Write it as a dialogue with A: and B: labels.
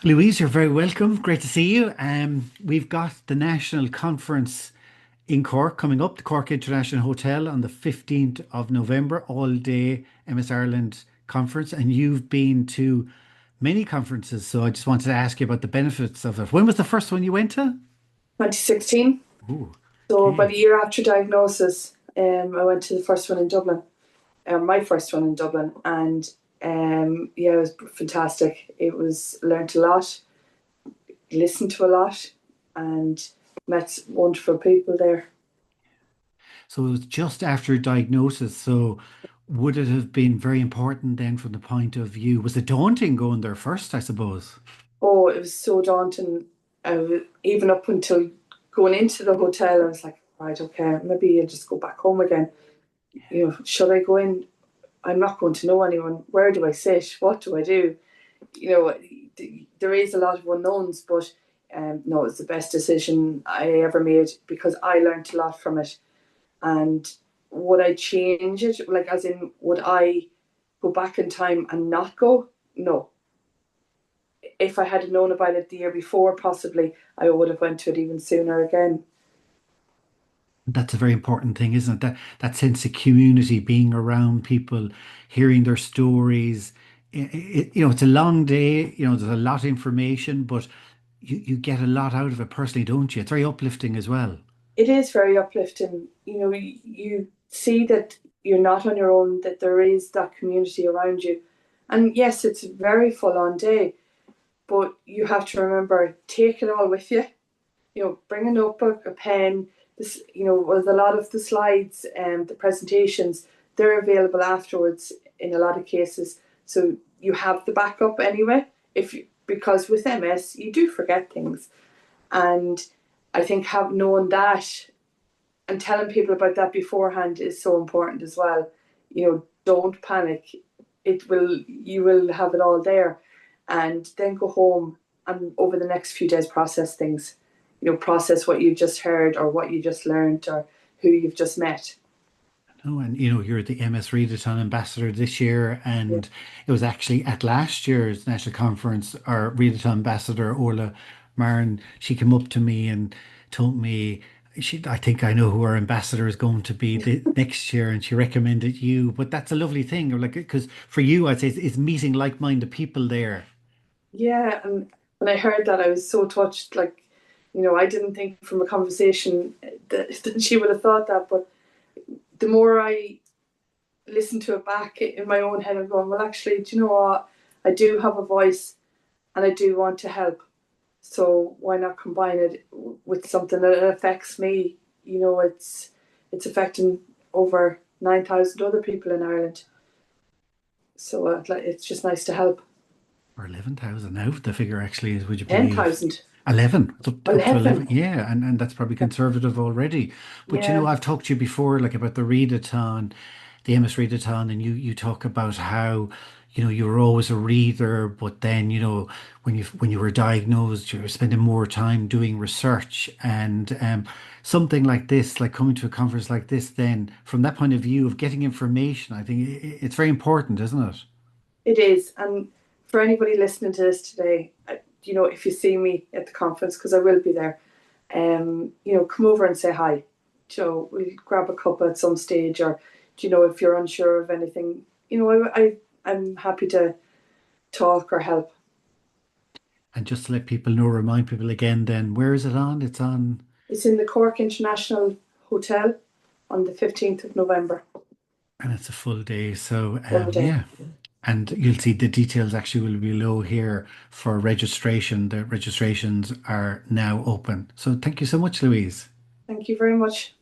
A: Louise, you're very welcome. Great to see you. We've got the national conference in Cork coming up, the Cork International Hotel on the 15th of November, all day MS Ireland conference. And you've been to many conferences. So I just wanted to ask you about the benefits of it. When was the first one you went to?
B: 2016.
A: Ooh,
B: So about
A: okay.
B: a year after diagnosis, I went to the first one in Dublin, my first one in Dublin, and yeah, it was fantastic. It was learnt a lot, listened to a lot, and met wonderful people there.
A: So it was just after diagnosis. So would it have been very important then from the point of view? Was it daunting going there first, I suppose?
B: Oh, it was so daunting. Even up until going into the hotel, I was like, right, okay, maybe I'll just go back home again. Should I go in? I'm not going to know anyone. Where do I sit? What do I do? You know, there is a lot of unknowns, but no, it's the best decision I ever made because I learned a lot from it. And would I change it? Like, as in, would I go back in time and not go? No. If I had known about it the year before, possibly I would have went to it even sooner again.
A: That's a very important thing, isn't it? That sense of community, being around people, hearing their stories. It's a long day. There's a lot of information, but you get a lot out of it personally, don't you? It's very uplifting as well.
B: It is very uplifting. You see that you're not on your own, that there is that community around you. And yes, it's a very full on day, but you have to remember, take it all with you. Bring a notebook, a pen. This, with a lot of the slides and the presentations, they're available afterwards in a lot of cases. So you have the backup anyway. If you, because with MS, you do forget things. And I think have known that and telling people about that beforehand is so important as well. Don't panic. You will have it all there, and then go home and over the next few days process things. Process what you just heard or what you just learned or who you've just met.
A: Oh, and you're the MS Readathon ambassador this year,
B: Yeah.
A: and it was actually at last year's national conference, our Readathon ambassador, Orla Marin, she came up to me and told me I think I know who our ambassador is going to be the next year, and she recommended you. But that's a lovely thing, like because for you, I'd say it's meeting like-minded people there.
B: Yeah, and when I heard that, I was so touched. Like, I didn't think from a conversation that she would have thought that, but the more I listen to it back in my own head, I'm going, well, actually, do you know what? I do have a voice and I do want to help. So why not combine it with something that affects me? It's affecting over 9,000 other people in Ireland. So it's just nice to help.
A: Or 11,000 now, the figure actually is, would you believe?
B: 10,000.
A: 11. It's up to 11.
B: 11.
A: Yeah, and that's probably conservative already. But
B: Yeah.
A: I've talked to you before, like about the readathon, the MS readathon, and you talk about how, you were always a reader, but then, when you were diagnosed, you were spending more time doing research. And something like this, like coming to a conference like this, then from that point of view of getting information, I think it's very important, isn't it?
B: It is. And for anybody listening to this today, if you see me at the conference, because I will be there, come over and say hi. We'll grab a cup at some stage, or if you're unsure of anything, I'm happy to talk or help.
A: And just to let people know, remind people again, then where is it on? It's on,
B: It's in the Cork International Hotel on the 15th of November.
A: and it's a full day. So,
B: One day.
A: yeah. And you'll see the details actually will be below here for registration. The registrations are now open. So, thank you so much, Louise.
B: Thank you very much.